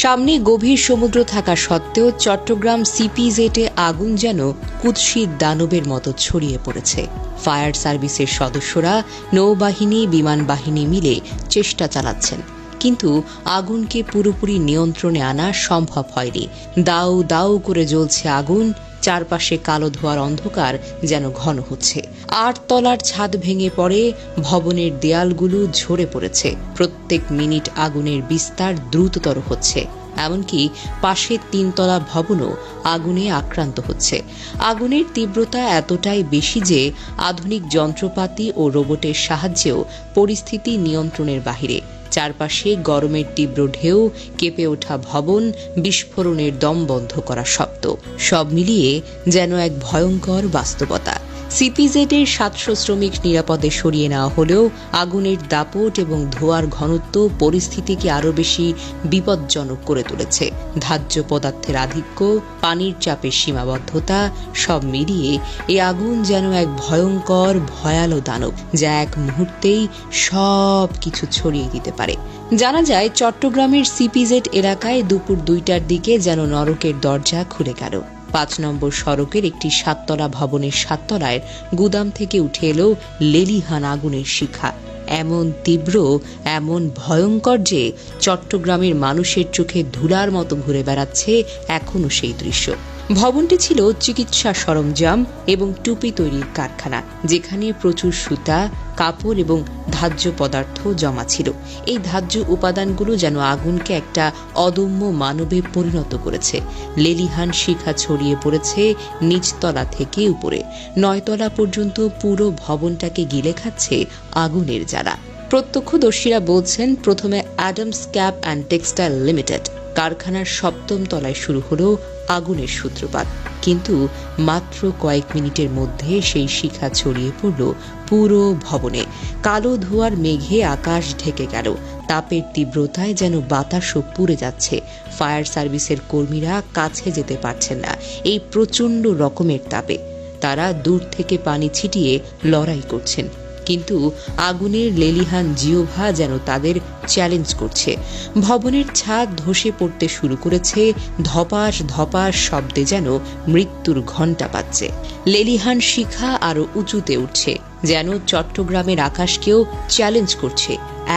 সামনে গভীর সমুদ্র থাকা সত্ত্বেও চট্টগ্রাম সিপিজেটে আগুন যেন কুৎসিত দানবের মতো ছড়িয়ে পড়েছে। ফায়ার সার্ভিসের সদস্যরা, নৌবাহিনী, বিমান বাহিনী মিলে চেষ্টা চালাচ্ছেন, কিন্তু আগুনকে পুরোপুরি নিয়ন্ত্রণে আনা সম্ভব হয়নি। দাউ দাউ করে জ্বলছে আগুন, চারপাশে কালো ধোঁয়ার অন্ধকার যেন ঘন হচ্ছে। ৮ তলার ছাদ ভেঙে পড়ে, ভবনের দেয়ালগুলো ঝরে পড়েছে। প্রত্যেক মিনিট আগুনের বিস্তার দ্রুততর হচ্ছে, এমনকি পাশের ৩ তলা ভবনও আগুনে আক্রান্ত হচ্ছে। আগুনের তীব্রতা এতটাই বেশি যে আধুনিক যন্ত্রপাতি ও রোবটের সাহায্যেও পরিস্থিতি নিয়ন্ত্রণের বাহিরে। চারপাশে গরমের তীব্র ঢেউ, কেঁপে ওঠা ভবন, বিস্ফোরণের দম বন্ধ করা শব্দ, সব মিলিয়ে যেন এক ভয়ঙ্কর বাস্তবতা। সিপিজেডের ৭০০ শ্রমিক নিরাপদে সরিয়ে নেওয়া হলেও আগুনের দাপট এবং ধোঁয়ার ঘনত্ব পরিস্থিতিকে আরও বেশি বিপজ্জনক করে তুলেছে। ধার্য পদার্থের আধিক্য, পানির চাপের সীমাবদ্ধতা, সব মিলিয়ে এই আগুন যেন এক ভয়ঙ্কর ভয়ালো দানব, যা এক মুহূর্তেই সব কিছু ছড়িয়ে দিতে পারে। জানা যায়, চট্টগ্রামের সিপিজেড এলাকায় দুপুর ২টার দিকে যেন নরকের দরজা খুলে গেল। ৫ নম্বর সড়কের একটি ৭ তলা ভবনের ৭ তলায় গুদাম থেকে উঠে এলো লেলিহান আগুনের শিখা। এমন তীব্র, এমন ভয়ঙ্কর যে চট্টগ্রামের মানুষের চোখে ধুলার মতো ঘুরে বেড়াচ্ছে এখনো সেই দৃশ্য। ভবনটি ছিল চিকিৎসা সরঞ্জাম এবং টুপি তৈরির কারখানা, যেখানে প্রচুর সুতা, কাপড় এবং ধার্য পদার্থ জমা ছিল। এই ধার্য উপাদানগুলো যেন আগুনকে একটা অদম্য মানবে পরিণত করেছে। লেলিহান শিখা ছড়িয়ে পড়েছে নিচতলা থেকে উপরে, ৯ তলা পর্যন্ত পুরো ভবনটাকে গিলে খাচ্ছে আগুনের জ্বালা। প্রত্যক্ষদর্শীরা বলছেন, প্রথমে Adams cap and textile limited কারখানার ৭ম তলায় শুরু হলো আগুনের সূত্রপাত, কিন্তু মাত্র কয়েক মিনিটের মধ্যে সেই শিখা ছড়িয়ে পড়ল পুরো ভবনে। কালো ধোঁয়ার মেঘে আকাশ ঢেকে গেল, তাপের তীব্রতায় যেন বাতাসও পুড়ে যাচ্ছে। ফায়ার সার্ভিসের কর্মীরা কাছে যেতে পারছেন না এই প্রচণ্ড রকমের তাপে। তারা দূর থেকে পানি ছিটিয়ে লড়াই করছেন, কিন্তু আগুনের লেলিহান জিহ্বা যেন তাদের চ্যালেঞ্জ করছে। ভবনের ছাদ ধসে পড়তে শুরু করেছে, ধপাস ধপাস শব্দে যেন মৃত্যুর ঘণ্টা বাজছে। লেলিহান শিখা আরো উঁচুতে উঠছে, যেন চট্টগ্রামের আকাশকেও চ্যালেঞ্জ করছে।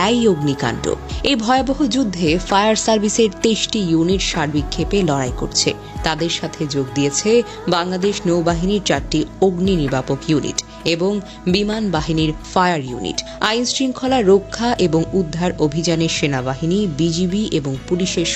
এই অগ্নিকাণ্ড! এই ভয়াবহ যুদ্ধে ফায়ার সার্ভিসের ২৩টি ইউনিট সার্বিক ক্ষেপে লড়াই করছে। তাদের সাথে যোগ দিয়েছে বাংলাদেশ নৌবাহিনীর 4টি অগ্নি নির্বাপক ইউনিট এবং বিমান বাহিনীর ফায়ার ইউনিট। আইন শৃঙ্খলা রক্ষা এবং উদ্ধার অভিযানে সেনাবাহিনী, বিজিবি এবং পুলিশের